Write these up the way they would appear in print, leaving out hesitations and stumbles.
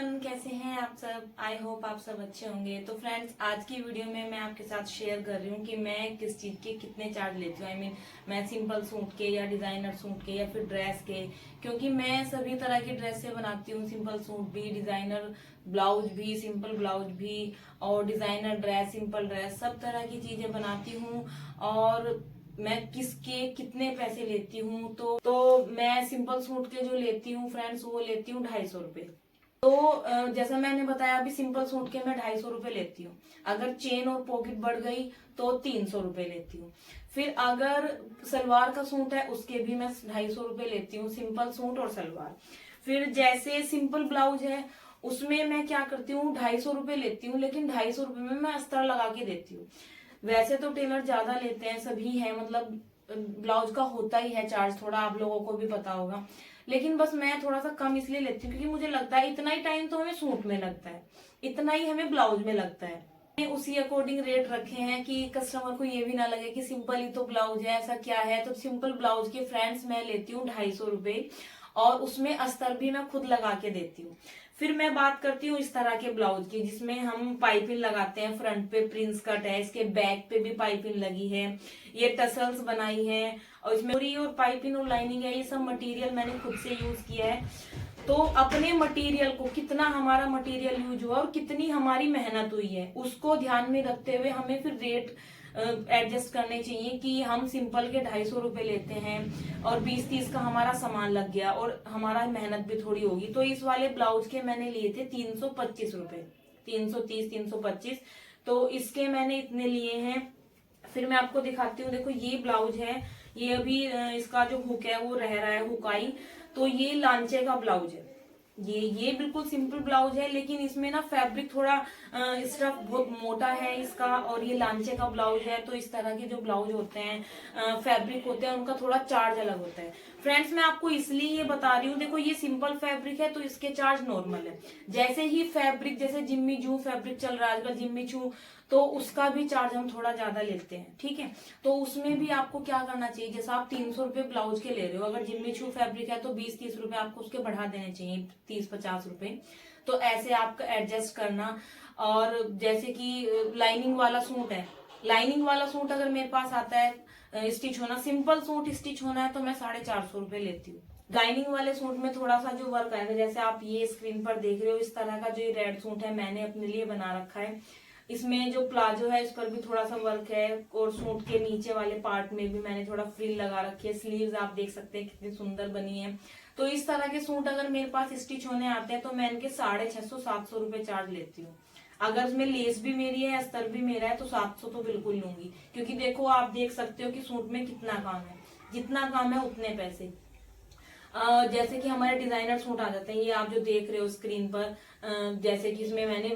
Everyone, कैसे हैं आप सब। आई होप आप सब अच्छे होंगे। तो फ्रेंड्स, आज की वीडियो में मैं आपके साथ शेयर कर रही हूँ कि मैं किस चीज के कितने चार्ज लेती हूँ। मैं सिंपल सूट के या डिजाइनर सूट के या फिर ड्रेस के, क्योंकि मैं सभी तरह की ड्रेस से बनाती हूँ। सिंपल सूट भी, डिजाइनर ब्लाउज भी, सिंपल ब्लाउज भी और डिजाइनर ड्रेस, सिंपल ड्रेस, सब तरह की चीजें बनाती हूँ। और मैं किसके कितने पैसे लेती हूँ, तो मैं सिंपल सूट के जो लेती हूँ फ्रेंड्स, वो लेती हूँ 250 रुपए। तो जैसा मैंने बताया अभी, सिंपल सूट के मैं 250 रुपए लेती हूँ। अगर चेन और पॉकेट बढ़ गई तो 300 रुपए लेती हूँ। फिर अगर सलवार का सूट है उसके भी मैं 250 रुपए लेती हूँ, सिंपल सूट और सलवार। फिर जैसे सिंपल ब्लाउज है उसमें मैं क्या करती हूँ, 250 रुपए लेती हूँ, लेकिन 250 रुपए में मैं अस्तर लगा के देती हूँ। वैसे तो टेलर ज्यादा लेते हैं, सभी है, मतलब ब्लाउज का होता ही है चार्ज थोड़ा, आप लोगों को भी पता होगा। लेकिन बस मैं थोड़ा सा कम इसलिए लेती हूँ क्योंकि मुझे लगता है इतना ही टाइम तो हमें सूट में लगता है, इतना ही हमें ब्लाउज में लगता है। मैंने उसी अकॉर्डिंग रेट रखे हैं कि कस्टमर को ये भी ना लगे कि सिंपल ही तो ब्लाउज है, ऐसा क्या है। तो सिंपल ब्लाउज के फ्रेंड्स मैं लेती हूँ 250 रुपए, और उसमें अस्तर भी मैं खुद लगा के देती हूँ। फिर मैं बात करती हूँ इस तरह के ब्लाउज की जिसमें हम पाइपिंग लगाते हैं। फ्रंट पे प्रिंस कट है, इसके बैक पे भी पाइपिंग लगी है, ये टसल्स बनाई है, और इसमें पूरी और पाइपिंग और लाइनिंग है। ये सब मटेरियल मैंने खुद से यूज किया है। तो अपने मटेरियल को, कितना हमारा मटेरियल यूज हुआ और कितनी हमारी मेहनत हुई है, उसको ध्यान में रखते हुए हमें फिर रेट एडजस्ट करने चाहिए कि हम सिंपल के 250 रुपए लेते हैं और 20-30 का हमारा सामान लग गया और हमारा मेहनत भी थोड़ी होगी। तो इस वाले ब्लाउज के मैंने लिए थे 325 रुपए, 330, 325। तो इसके मैंने इतने लिए हैं। फिर मैं आपको दिखाती हूँ, देखो ये ब्लाउज है, ये अभी इसका जो हुक है वो रह रहा है, हुकाई। तो ये लांचे का ब्लाउज है। ये बिल्कुल सिंपल ब्लाउज है, लेकिन इसमें ना फैब्रिक थोड़ा स्टफ बहुत मोटा है इसका, और ये लांचे का ब्लाउज है। तो इस तरह के जो ब्लाउज होते हैं, फैब्रिक होते हैं, उनका थोड़ा चार्ज अलग होता है। फ्रेंड्स, मैं आपको इसलिए ये बता रही हूँ, देखो ये सिंपल फैब्रिक है तो इसके चार्ज नॉर्मल है। जैसे ही फैब्रिक, जैसे जिम्मी जू फैब्रिक चल रहा है आजकल, जिम्मी चू, तो उसका भी चार्ज हम थोड़ा ज्यादा लेते हैं, ठीक है। तो उसमें भी आपको क्या करना चाहिए, जैसे आप 300 रुपए ब्लाउज के ले रहे हो, अगर जिम्मी चू फैब्रिक है तो 20-30 रुपए आपको उसके बढ़ा देने चाहिए, 30-50 रुपए। तो ऐसे आपका एडजस्ट करना। और जैसे कि लाइनिंग वाला सूट है, लाइनिंग वाला सूट अगर मेरे पास आता है स्टिच होना, सिंपल सूट स्टिच होना है, तो मैं 450 रुपए लेती हूँ। लाइनिंग वाले सूट में थोड़ा सा जो वर्क आएगा, जैसे आप ये स्क्रीन पर देख रहे हो, इस तरह का जो ये रेड सूट है मैंने अपने लिए बना रखा है। इसमें जो प्लाजो है इस पर भी थोड़ा सा वर्क है, और सूट के नीचे वाले पार्ट में भी मैंने थोड़ा फ्रिल लगा रखी है। स्लीव्स आप देख सकते हैं कितनी सुंदर बनी है। तो इस तरह के सूट अगर मेरे पास स्टिच होने आते हैं तो मैं इनके 650-700 रुपए चार्ज लेती हूँ। अगर इसमें लेस भी मेरी है, अस्तर भी मेरा है, तो 700 तो बिल्कुल लूंगी, क्योंकि देखो आप देख सकते हो कि सूट में कितना काम है, जितना काम है उतने पैसे। जैसे कि हमारे डिजाइनर सूट आ जाते हैं, ये आप जो देख रहे हो स्क्रीन पर, जैसे कि इसमें मैंने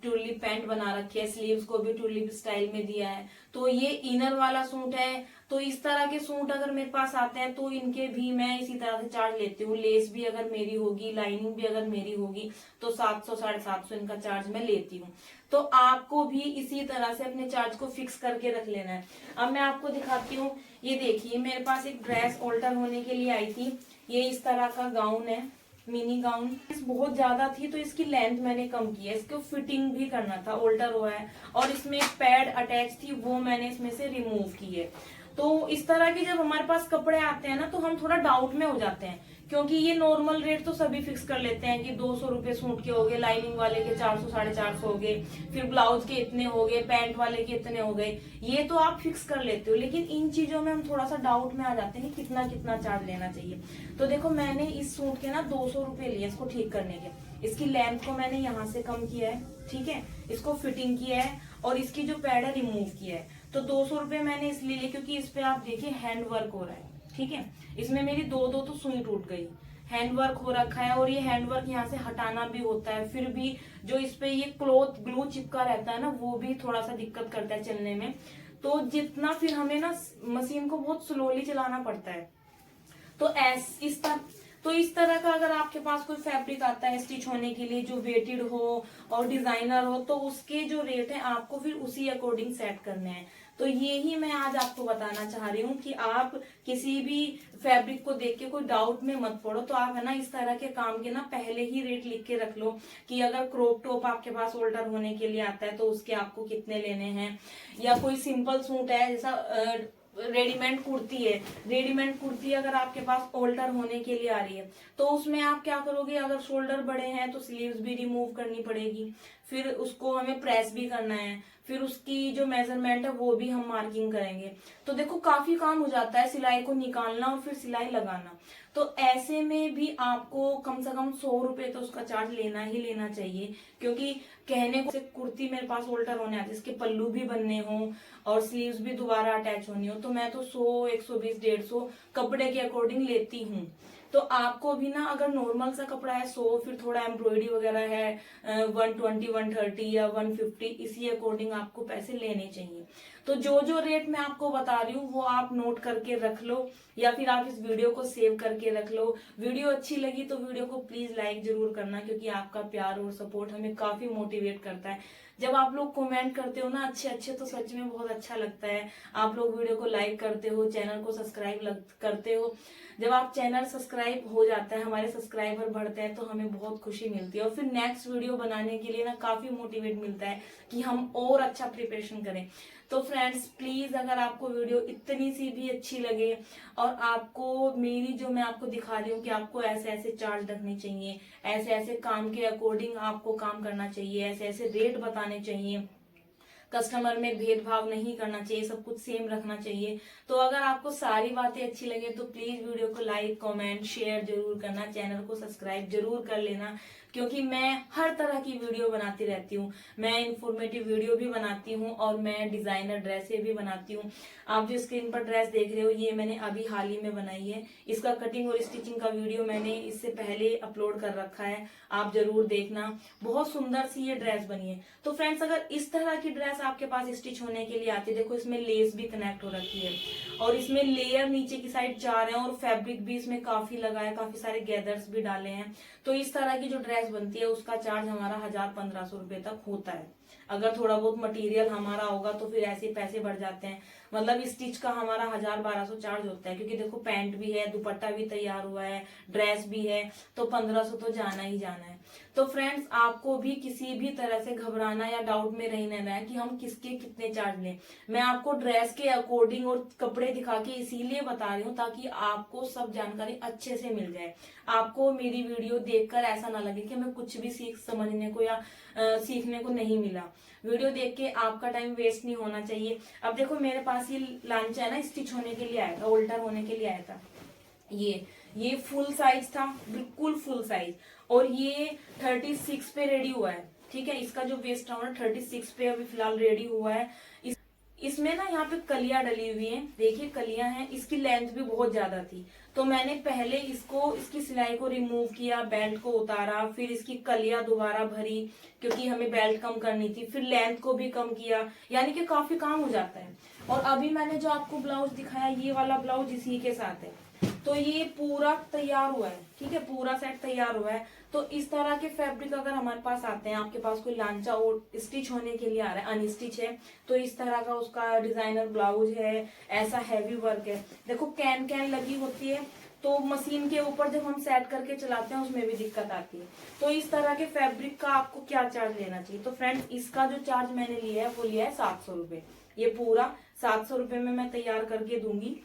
ट्यूलिप पैंट बना रखी है, स्लीव्स को भी ट्यूलिप स्टाइल में दिया है। तो ये इनर वाला सूट है। तो इस तरह के सूट अगर मेरे पास आते हैं तो इनके भी मैं इसी तरह से चार्ज लेती हूँ। लेस भी अगर मेरी होगी, लाइनिंग भी अगर मेरी होगी, तो 700-750 इनका चार्ज मैं लेती हूँ। तो आपको भी इसी तरह से अपने चार्ज को फिक्स करके रख लेना है। अब मैं आपको दिखाती हूँ, ये देखिए मेरे पास एक ड्रेस ऑल्टर होने के लिए आई थी। ये इस तरह का गाउन है, मिनी गाउन। बहुत ज्यादा थी तो इसकी लेंथ मैंने कम की है, इसको फिटिंग भी करना था, ऑल्टर हुआ है, और इसमें एक पैड अटैच थी, वो मैंने इसमें से रिमूव की है। तो इस तरह के जब हमारे पास कपड़े आते हैं ना, तो हम थोड़ा डाउट में हो जाते हैं, क्योंकि ये नॉर्मल रेट तो सभी फिक्स कर लेते हैं कि 200 रुपए सूट के हो गए, लाइनिंग वाले के 400-450 हो गए, फिर ब्लाउज के इतने हो गए, पैंट वाले के इतने हो गए, ये तो आप फिक्स कर लेते हो। लेकिन इन चीजों में हम थोड़ा सा डाउट में आ जाते हैं कि कितना कितना चार्ज लेना चाहिए। तो देखो मैंने इस सूट के ना 200 रुपए लिए इसको ठीक करने के। इसकी लेंथ को मैंने यहाँ से कम किया है, ठीक है, इसको फिटिंग किया है, और इसकी जो पैड है रिमूव किया है। तो 200 रुपए मैंने इसलिए लिए क्योंकि इस पे आप देखिए हैंड वर्क हो रहा है, ठीक है। इसमें मेरी दो तो सुई टूट गई, हैंड वर्क हो रखा है, और ये हैंड वर्क यहाँ से हटाना भी होता है। फिर भी जो इस पे ये क्लॉथ ग्लू चिपका रहता है ना, वो भी थोड़ा सा दिक्कत करता है चलने में। तो जितना फिर हमें ना मशीन को बहुत स्लोली चलाना पड़ता है। तो इस तरह का अगर आपके पास कोई फैब्रिक आता है स्टिच होने के लिए जो वेटेड हो और डिजाइनर हो, तो उसके जो रेट है आपको फिर उसी अकॉर्डिंग सेट करने हैं। तो ये ही मैं आज आपको बताना चाह रही हूँ कि आप किसी भी फैब्रिक को देख के कोई डाउट में मत पड़ो। तो आप है ना इस तरह के काम के ना पहले ही रेट लिख के रख लो कि अगर क्रॉप टॉप आपके पास ऑल्टर होने के लिए आता है तो उसके आपको कितने लेने हैं, या कोई सिंपल सूट है जैसा रेडीमेड कुर्ती है, रेडीमेड कुर्ती अगर आपके पास ऑल्टर होने के लिए आ रही है तो उसमें आप क्या करोगे, अगर शोल्डर बड़े हैं तो स्लीव्स भी रिमूव करनी पड़ेगी, फिर उसको हमें प्रेस भी करना है, फिर उसकी जो मेजरमेंट है वो भी हम मार्किंग करेंगे। तो देखो काफी काम हो जाता है सिलाई को निकालना और फिर सिलाई लगाना। तो ऐसे में भी आपको कम से कम 100 रुपए तो उसका चार्ज लेना ही लेना चाहिए, क्योंकि कहने को कुर्ती मेरे पास ऑल्टर होने आती है, इसके पल्लू भी बनने हो और स्लीव्स भी दोबारा अटैच होनी हो, तो मैं तो 100, 120, 150 कपड़े के अकॉर्डिंग लेती हूँ। तो आपको भी ना अगर नॉर्मल सा कपड़ा है 100, फिर थोड़ा एम्ब्रॉयडरी वगैरह है 120, 130 या 150, इसी अकॉर्डिंग आपको पैसे लेने चाहिए। तो जो जो रेट मैं आपको बता रही हूँ वो आप नोट करके रख लो, या फिर आप इस वीडियो को सेव करके रख लो। वीडियो अच्छी लगी तो वीडियो को प्लीज लाइक जरूर करना, क्योंकि आपका प्यार और सपोर्ट हमें काफी मोटिवेट करता है। जब आप लोग कमेंट करते हो ना अच्छे अच्छे, तो सच में बहुत अच्छा लगता है। आप लोग वीडियो को लाइक करते हो, चैनल को सब्सक्राइब करते हो। जब आप चैनल सब्सक्राइब हो जाता है, हमारे सब्सक्राइबर बढ़ते हैं, तो हमें बहुत खुशी मिलती है और फिर नेक्स्ट वीडियो बनाने के लिए ना काफी मोटिवेट मिलता है कि हम और अच्छा प्रिपरेशन करें। तो फ्रेंड्स प्लीज, अगर आपको वीडियो इतनी सी भी अच्छी लगे और आपको मेरी जो मैं आपको दिखा रही हूँ कि आपको ऐसे ऐसे चार्ज रखने चाहिए, ऐसे ऐसे काम के अकॉर्डिंग आपको काम करना चाहिए, ऐसे ऐसे रेट बताने चाहिए, कस्टमर में भेदभाव नहीं करना चाहिए, सब कुछ सेम रखना चाहिए, तो अगर आपको सारी बातें अच्छी लगे तो प्लीज वीडियो को लाइक, कमेंट, शेयर जरूर करना, चैनल को सब्सक्राइब जरूर कर लेना, क्योंकि मैं हर तरह की वीडियो बनाती रहती हूँ। मैं इंफॉर्मेटिव वीडियो भी बनाती हूँ और मैं डिजाइनर ड्रेसें भी बनाती हूँ। आप जो स्क्रीन पर ड्रेस देख रहे हो ये मैंने अभी हाल ही में बनाई है। इसका कटिंग और स्टिचिंग का वीडियो मैंने इससे पहले अपलोड कर रखा है, आप जरूर देखना। बहुत सुंदर सी ये ड्रेस बनी है। तो फ्रेंड्स अगर इस तरह की ड्रेस आपके पास स्टिच होने के लिए आती है, देखो इसमें लेस भी कनेक्ट हो रखी है और इसमें लेयर नीचे की साइड 4 है और फैब्रिक भी इसमें काफी लगा है, काफी सारे गैदर्स भी डाले हैं। तो इस तरह की जो ड्रेस बनती है उसका चार्ज हमारा 1000-1500 रुपए तक होता है। अगर थोड़ा बहुत मटेरियल हमारा होगा तो फिर ऐसे पैसे बढ़ जाते हैं, मतलब स्टिच का हमारा 1000-1200 चार्ज होता है, क्योंकि देखो पैंट भी है, दुपट्टा भी तैयार हुआ है, ड्रेस भी है, तो 1500 तो जाना ही जाना है। तो फ्रेंड्स आपको भी किसी भी तरह से घबराना या डाउट में नहीं रहना है कि हम किसके कितने चार्ज लें। मैं आपको ड्रेस के अकॉर्डिंग और कपड़े दिखा के इसीलिए बता रही हूँ ताकि आपको सब जानकारी अच्छे से मिल जाए। आपको मेरी वीडियो देखकर ऐसा ना लगे कि हमें कुछ भी समझने को या सीखने को नहीं मिला। वीडियो देख के आपका टाइम वेस्ट नहीं होना चाहिए। अब देखो मेरे पास ये लांचा है ना, स्टिच होने के लिए आया था, ऑल्टर होने के लिए आया था। ये फुल साइज था, बिल्कुल फुल साइज, और ये 36 पे रेडी हुआ है। ठीक है, इसका जो वेस्ट राउंड 36 पे अभी फिलहाल रेडी हुआ है। इसमें ना यहाँ पे कलियां डली हुई हैं, देखिए कलियां हैं। इसकी लेंथ भी बहुत ज्यादा थी, तो मैंने पहले इसकी सिलाई को रिमूव किया, बेल्ट को उतारा, फिर इसकी कलियां दोबारा भरी क्योंकि हमें बेल्ट कम करनी थी, फिर लेंथ को भी कम किया, यानी कि काफी काम हो जाता है। और अभी मैंने जो आपको ब्लाउज दिखाया, ये वाला ब्लाउज इसी के साथ है। तो ये पूरा तैयार हुआ है, ठीक है, पूरा सेट तैयार हुआ है। तो इस तरह के फैब्रिक अगर हमारे पास आते हैं, आपके पास कोई लांचा और स्टिच होने के लिए आ रहा है, अनस्टिच है, तो इस तरह का उसका डिजाइनर ब्लाउज है, ऐसा हैवी वर्क है, देखो कैन कैन लगी होती है, तो मशीन के ऊपर जब हम सेट करके चलाते हैं उसमें भी दिक्कत आती है। तो इस तरह के फैब्रिक का आपको क्या चार्ज लेना चाहिए? तो फ्रेंड्स इसका जो चार्ज मैंने लिया है वो लिया है 700 रुपए। ये पूरा 700 रुपए में मैं तैयार करके दूंगी।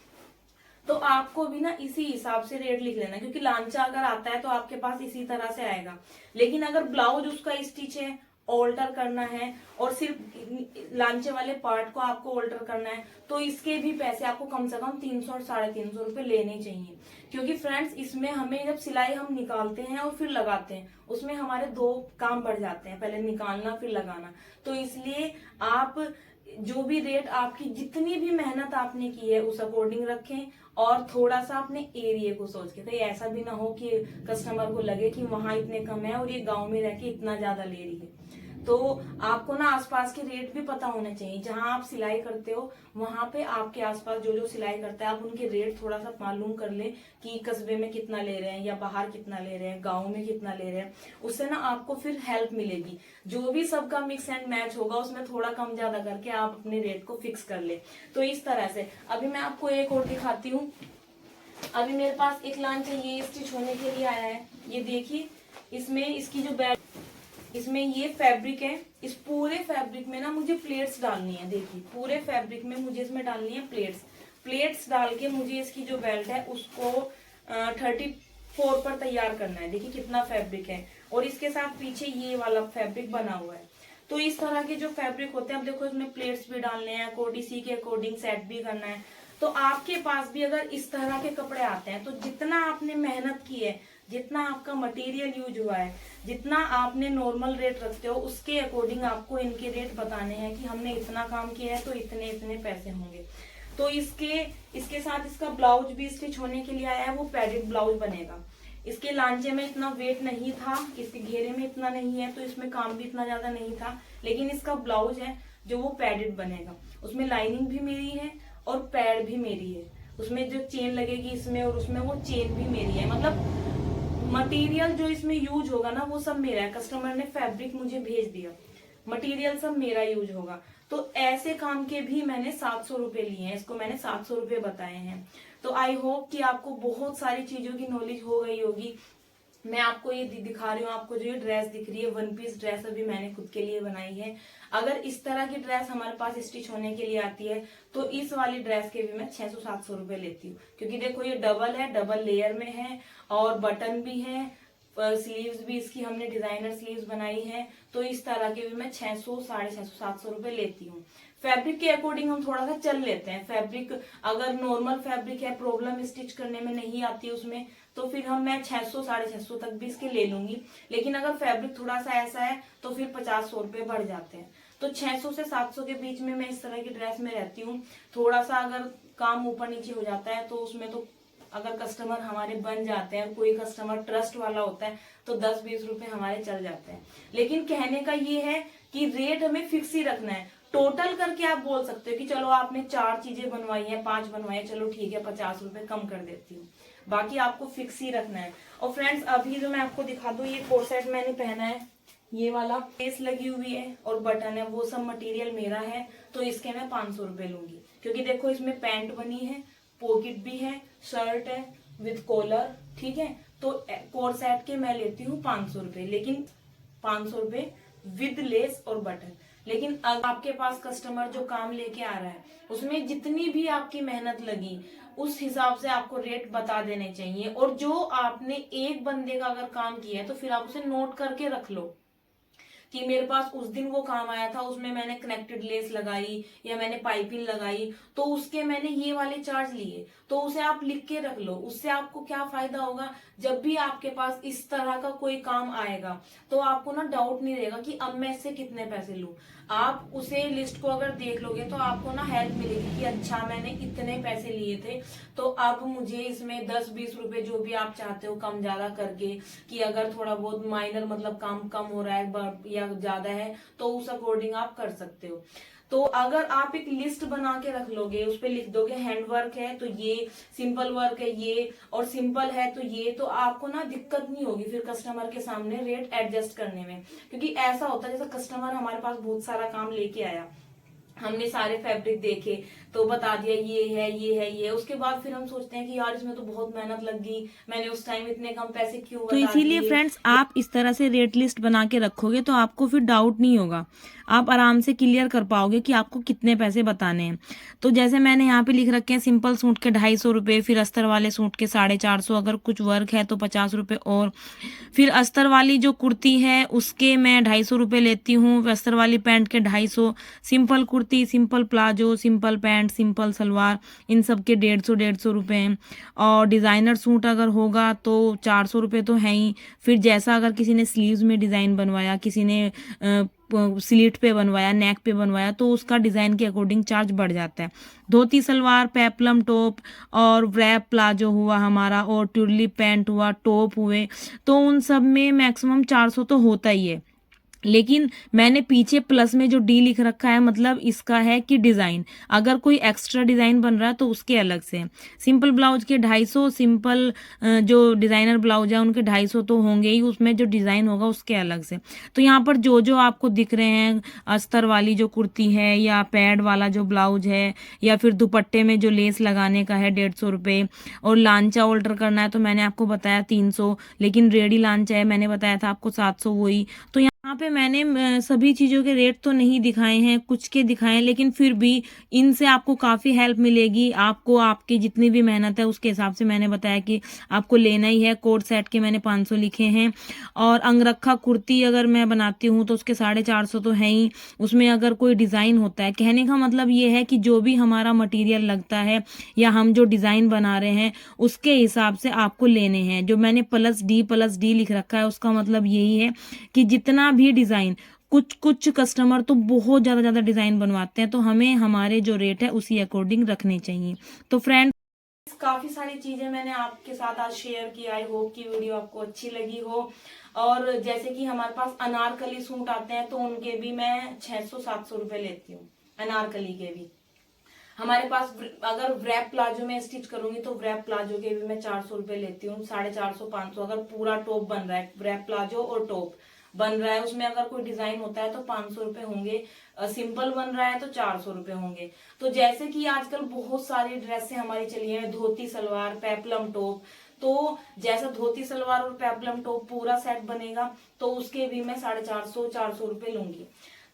तो आपको भी ना इसी हिसाब से रेट लिख लेना, क्योंकि लांचा अगर आता है तो आपके पास इसी तरह से आएगा। लेकिन अगर ब्लाउज उसका स्टिच है, ऑल्टर करना है और सिर्फ लांचे वाले पार्ट को आपको ऑल्टर करना है, तो इसके भी पैसे आपको कम से कम 300 और 350 रुपए लेने चाहिए। क्योंकि फ्रेंड्स इसमें हमें जब सिलाई हम निकालते हैं और फिर लगाते हैं, उसमें हमारे 2 काम बढ़ जाते हैं, पहले निकालना फिर लगाना। तो इसलिए आप जो भी रेट, आपकी जितनी भी मेहनत आपने की है उस अकॉर्डिंग रखें, और थोड़ा सा अपने एरिया को सोच के। कहीं ऐसा भी ना हो कि कस्टमर को लगे कि वहां इतने कम है और ये गांव में रह के इतना ज्यादा ले रही है। तो आपको ना आसपास के रेट भी पता होने चाहिए। जहां आप सिलाई करते हो वहां पे आपके आसपास जो जो सिलाई करता है आप उनके रेट थोड़ा सा मालूम कर ले कि कस्बे में कितना ले रहे हैं या बाहर कितना ले रहे हैं, गाँव में कितना ले रहे हैं। उससे ना आपको फिर हेल्प मिलेगी। जो भी सबका मिक्स एंड मैच होगा उसमें थोड़ा कम ज्यादा करके आप अपने रेट को फिक्स कर ले। तो इस तरह से अभी मैं आपको एक और दिखाती हूँ। अभी मेरे पास एक लांचा ये स्टिच होने के लिए आया है। ये देखिए, इसमें इसकी जो बेल्ट, इसमें ये फैब्रिक है। इस पूरे फैब्रिक में ना मुझे प्लेट्स डालनी है। देखिए, पूरे फैब्रिक में मुझे इसमें डालनी है प्लेट्स डाल के मुझे इसकी जो बेल्ट है उसको 34 पर तैयार करना है। देखिए कितना फैब्रिक है, और इसके साथ पीछे ये वाला फैब्रिक बना हुआ है। तो इस तरह के जो फैब्रिक होते हैं, अब देखो इसमें प्लेट्स भी डालने हैं, कोट इसी के अकॉर्डिंग सेट भी करना है। तो आपके पास भी अगर इस तरह के कपड़े आते हैं तो जितना आपने मेहनत की है, जितना आपका मटेरियल यूज हुआ है, जितना आपने नॉर्मल रेट रखते हो उसके अकॉर्डिंग आपको इनके रेट बताने हैं कि हमने इतना काम किया है तो इतने इतने पैसे होंगे। तो इसके साथ इसका ब्लाउज भी स्टिच होने के लिए आया है, वो पैडेड ब्लाउज बनेगा। इसके लांचे में इतना वेट नहीं था, इसके घेरे में इतना नहीं है, तो इसमें काम भी इतना ज्यादा नहीं था। लेकिन इसका ब्लाउज है जो वो पैडेड बनेगा। उसमें लाइनिंग भी मेरी है और पैड भी मेरी है। उसमें जो चेन लगेगी इसमें और उसमें वो चेन भी मेरी है। मतलब मटेरियल जो इसमें यूज होगा ना वो सब मेरा है। कस्टमर ने फैब्रिक मुझे भेज दिया, मटेरियल सब मेरा यूज होगा। तो ऐसे काम के भी मैंने 700 रुपए लिए हैं। इसको मैंने 700 रुपए बताए हैं। तो आई होप कि आपको बहुत सारी चीजों की नॉलेज हो गई होगी। मैं आपको ये दिखा रही हूँ, आपको जो ये ड्रेस दिख रही है, वन पीस ड्रेस अभी मैंने खुद के लिए बनाई है। अगर इस तरह की ड्रेस हमारे पास स्टिच होने के लिए आती है तो इस वाली ड्रेस के भी मैं 600-700 रुपए लेती हूँ। क्योंकि देखो ये डबल है, डबल लेयर में है और बटन भी है, स्लीव्स भी इसकी हमने डिजाइनर स्लीव्स बनाई है। तो इस तरह के भी मैं 600, 650, 700 रुपए लेती हूँ। फैब्रिक के अकॉर्डिंग हम थोड़ा सा चल लेते हैं। फैब्रिक अगर नॉर्मल फैब्रिक है, प्रॉब्लम स्टिच करने में नहीं आती उसमें, तो फिर मैं 600, 650 तक भी इसके ले लूंगी। लेकिन अगर फैब्रिक थोड़ा सा ऐसा है तो फिर 50-100 रुपए बढ़ जाते हैं। तो 600 से 700 के बीच में मैं इस तरह की ड्रेस में रहती हूँ। थोड़ा सा अगर काम ऊपर नीचे हो जाता है तो उसमें तो अगर कस्टमर हमारे बन जाते हैं, कोई कस्टमर ट्रस्ट वाला होता है, तो 10-20 रुपए हमारे चल जाते हैं। लेकिन कहने का ये है कि रेट हमें फिक्स ही रखना है। टोटल करके आप बोल सकते हो कि चलो आपने 4 चीजें बनवाई है, 5 बनवाई है, चलो ठीक है 50 रुपए कम कर देती हूँ। बाकी आपको फिक्स ही रखना है। और फ्रेंड्स अभी जो मैं आपको दिखा दूं, ये कोट सेट मैंने पहना है, ये वाला लेस लगी हुई है और बटन है, वो सब मटेरियल मेरा है। तो इसके मैं 500 रुपए लूंगी। क्योंकि देखो इसमें पैंट बनी है, पॉकेट भी है, शर्ट है विद कॉलर, ठीक है। तो कोट सेट के मैं लेती हूँ 500 रुपए, लेकिन 500 रुपए विद लेस और बटन। लेकिन अगर आपके पास कस्टमर जो काम लेके आ रहा है उसमें जितनी भी आपकी मेहनत लगी उस हिसाब से आपको रेट बता देने चाहिए। और जो आपने एक बंदे का अगर काम किया है तो फिर आप उसे नोट करके रख लो कि मेरे पास उस दिन वो काम आया था, उसमें मैंने कनेक्टेड लेस लगाई या मैंने पाइपिंग लगाई, तो उसके मैंने ये वाले चार्ज लिए। तो उसे आप लिख के रख लो। उससे आपको क्या फायदा होगा, जब भी आपके पास इस तरह का कोई काम आएगा तो आपको ना डाउट नहीं रहेगा कि अब मैं इससे कितने पैसे लूं। आप उसे लिस्ट को अगर देख लोगे तो आपको ना हेल्प मिलेगी कि अच्छा मैंने इतने पैसे लिए थे, तो अब मुझे इसमें 10-20 रुपए जो भी आप चाहते हो कम ज्यादा करके, कि अगर थोड़ा बहुत माइनर मतलब काम कम हो रहा है या ज्यादा है तो उस अकॉर्डिंग आप कर सकते हो। तो अगर आप एक लिस्ट बना के रख लोगे, उस पर लिख दोगे हैंड वर्क है तो ये, सिंपल वर्क है ये, और सिंपल है तो ये, तो आपको ना दिक्कत नहीं होगी फिर कस्टमर के सामने रेट एडजस्ट करने में। क्योंकि ऐसा होता है जैसे कस्टमर हमारे पास बहुत सारा काम लेके आया, हमने सारे फैब्रिक देखे तो बता दिया ये है ये है ये, उसके बाद फिर हम सोचते हैं कि यार इसमें तो बहुत मेहनत लग गई, मैंने उस टाइम इतने कम पैसे क्यों बता दिए। तो इसीलिए फ्रेंड्स आप इस तरह से रेट लिस्ट बना के रखोगे तो आपको फिर डाउट नहीं होगा, आप आराम से क्लियर कर पाओगे कि आपको कितने पैसे बताने हैं। तो जैसे मैंने यहाँ पे लिख रखे हैं सिंपल सूट के 250 रुपए, फिर अस्तर वाले सूट के 450, अगर कुछ वर्क है तो 50 रुपए, और फिर अस्तर वाली जो कुर्ती है उसके मैं 250 रुपए लेती हूँ, अस्तर वाली पैंट के 250, simple kurti, simple palazzo, simple pant, simple salwar, इन सब के 150 रुपए हैं। और डिजाइनर सूट अगर होगा तो 400 रुपए तो है ही। फिर जैसा अगर किसी ने स्लीव्स में डिजाइन बनवाया, किसी ने स्लीट पे बनवाया, नेक पे बनवाया, तो उसका डिजाइन के अकॉर्डिंग चार्ज बढ़ जाता है। धोती सलवार, पेप्लम टॉप और रैप प्लाजो हुआ हमारा, और ट्यूलिप पैंट हुआ, टॉप हुए, तो उन सब में मैक्सिमम 400 तो होता ही है। लेकिन मैंने पीछे प्लस में जो डी लिख रखा है, मतलब इसका है कि डिजाइन, अगर कोई एक्स्ट्रा डिजाइन बन रहा है तो उसके अलग से। सिंपल ब्लाउज के 250, सिंपल जो डिजाइनर ब्लाउज है उनके 250 तो होंगे ही, उसमें जो डिजाइन होगा उसके अलग से। तो यहाँ पर जो जो आपको दिख रहे हैं, अस्तर वाली जो कुर्ती है या पैड वाला जो ब्लाउज है या फिर दुपट्टे में जो लेस लगाने का है 150 रुपये, और लांचा ऑल्टर करना है तो मैंने आपको बताया 300, लेकिन रेडी लांचा है मैंने बताया था आपको 700 वही। तो यहाँ पे मैंने सभी चीज़ों के रेट तो नहीं दिखाए हैं, कुछ के दिखाए हैं, लेकिन फिर भी इनसे आपको काफ़ी हेल्प मिलेगी। आपको आपकी जितनी भी मेहनत है उसके हिसाब से मैंने बताया कि आपको लेना ही है। कोट सेट के मैंने 500 लिखे हैं, और अंगरखा कुर्ती अगर मैं बनाती हूँ तो उसके 450 तो है ही। उसमें अगर कोई डिज़ाइन होता है, कहने का मतलब ये है कि जो भी हमारा मटीरियल लगता है या हम जो डिज़ाइन बना रहे हैं उसके हिसाब से आपको लेने हैं। जो मैंने प्लस डी लिख रखा है उसका मतलब यही है कि जितना भी डिजाइन, कुछ कुछ कस्टमर तो बहुत ज्यादा डिजाइन बनवाते हैं, तो हमें हमारे जो रेट है उसी अकॉर्डिंग रखने चाहिए। तो फ्रेंड, काफी सारी चीजें मैंने आपके साथ आज शेयर की। आई होप कि वीडियो आपको अच्छी लगी हो। और जैसे कि हमारे पास अनारकली सूट आते हैं तो उनके भी मैं 600-700 रुपए लेती हूँ, अनारकली के भी। हमारे पास अगर व्रैप प्लाजो में स्टिच करूंगी तो व्रैप प्लाजो के भी मैं 400 रुपए लेती हूँ, 450-500। अगर पूरा टॉप बन रहा है, व्रैप प्लाजो और टॉप बन रहा है, उसमें अगर कोई डिजाइन होता है तो 500 रुपए होंगे। सिंपल बन रहा है तो 400 रुपए होंगे। तो जैसे कि आजकल बहुत सारी ड्रेसें हमारी चली है, धोती सलवार, पेपलम टॉप, तो जैसा धोती सलवार और पेपलम टॉप पूरा सेट बनेगा तो उसके भी मैं 450-400 रुपए लूंगी।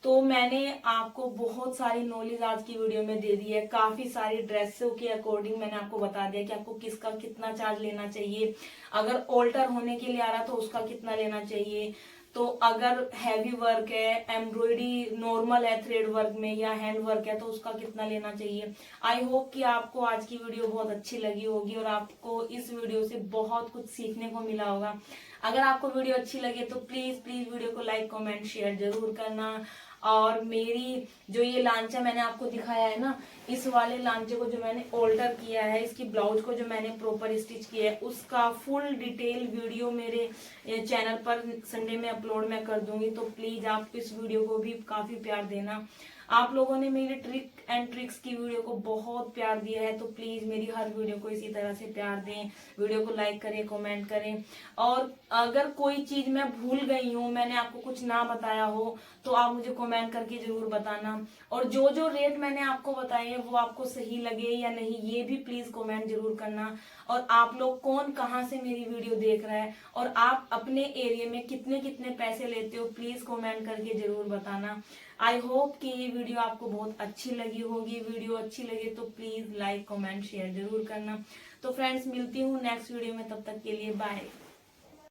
तो मैंने आपको बहुत सारी नॉलेज आज की वीडियो में दे दी है। काफी सारी ड्रेसों के अकॉर्डिंग मैंने आपको बता दिया कि आपको किसका कितना चार्ज लेना चाहिए। अगर ऑल्टर होने के लिए आ रहा तो उसका कितना लेना चाहिए। तो अगर हैवी वर्क है, एम्ब्रॉयडरी नॉर्मल है थ्रेड वर्क में, या हैंड वर्क है तो उसका कितना लेना चाहिए। आई होप कि आपको आज की वीडियो बहुत अच्छी लगी होगी और आपको इस वीडियो से बहुत कुछ सीखने को मिला होगा। अगर आपको वीडियो अच्छी लगे तो प्लीज प्लीज वीडियो को लाइक, कमेंट, शेयर जरूर करना। और मेरी जो ये लांचा मैंने आपको दिखाया है ना, इस वाले लांचे को जो मैंने ऑल्टर किया है, इसकी ब्लाउज को जो मैंने प्रॉपर स्टिच किया है, उसका फुल डिटेल वीडियो मेरे चैनल पर संडे में अपलोड मैं कर दूंगी। तो प्लीज आप इस वीडियो को भी काफी प्यार देना। आप लोगों ने मेरी ट्रिक एंड ट्रिक्स की वीडियो को बहुत प्यार दिया है, तो प्लीज मेरी हर वीडियो को इसी तरह से प्यार दें। वीडियो को लाइक करें, कमेंट करें। और अगर कोई चीज मैं भूल गई हूँ, मैंने आपको कुछ ना बताया हो, तो आप मुझे कमेंट करके जरूर बताना। और जो जो रेट मैंने आपको बताए हैं वो आपको सही लगे या नहीं, ये भी प्लीज कमेंट जरूर करना। और आप लोग कौन कहाँ से मेरी वीडियो देख रहा है और आप अपने एरिया में कितने कितने पैसे लेते हो, प्लीज कमेंट करके जरूर बताना। आई होप कि ये वीडियो आपको बहुत अच्छी लगी होगी। वीडियो अच्छी लगे तो प्लीज लाइक, कमेंट, शेयर जरूर करना। तो फ्रेंड्स, मिलती हूँ नेक्स्ट वीडियो में, तब तक के लिए बाय।